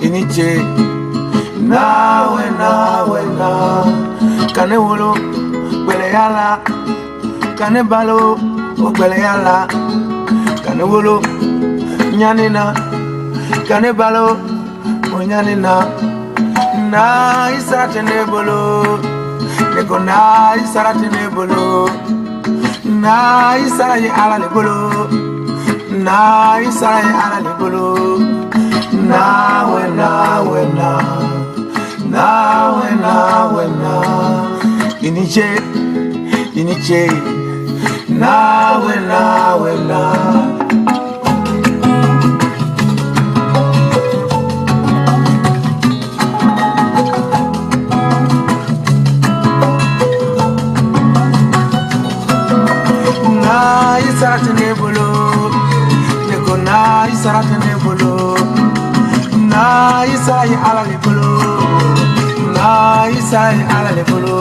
Iniche, nawe, kane wolo, gwele yala, kane balo, gwele yala, kane wolo, nyanina, kane balo, nyanina, na isarate nebolo, neko na isarate nebolo, na isaraye ala nebolo, na isaraye ala nebolo. Nawe, iniche, nawe. Na isarate nebolo, neko na isarate nebolo. Na isai ala lebolo, na isai ala lebolo.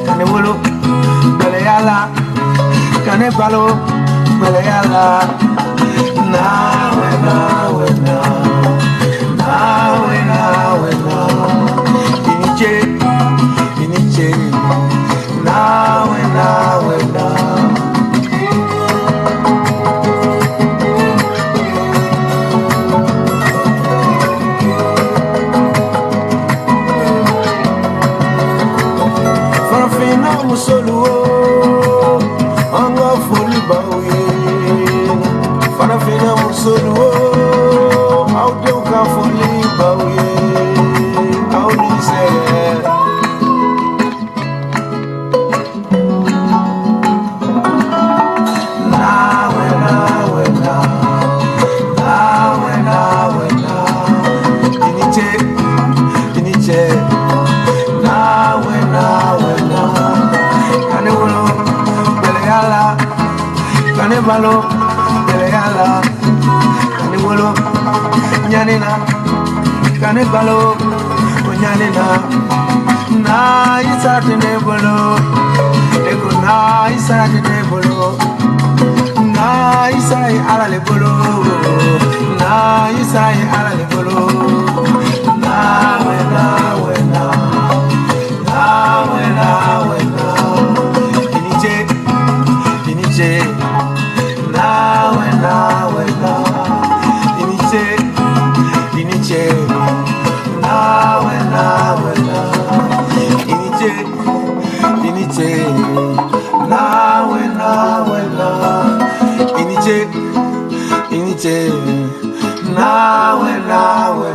Kane wolo, bele yala, kane balo, bele yala. Nawe, iniche, nawe. Musolu, anga foli bawe. Farafina musolu, aude uka foli bawe. Audi se. Nawe. Iniche. Nawe. Kane balo, bele yala, kane wolo, nyanina, kane balo, nyanina, na isarate nebolo, ego na isarate nebolo, na isai ala lebolo, na isai ala lebolo, nawe. Iniche, nawe, iniche, nawe, iniche, nawe, nawe.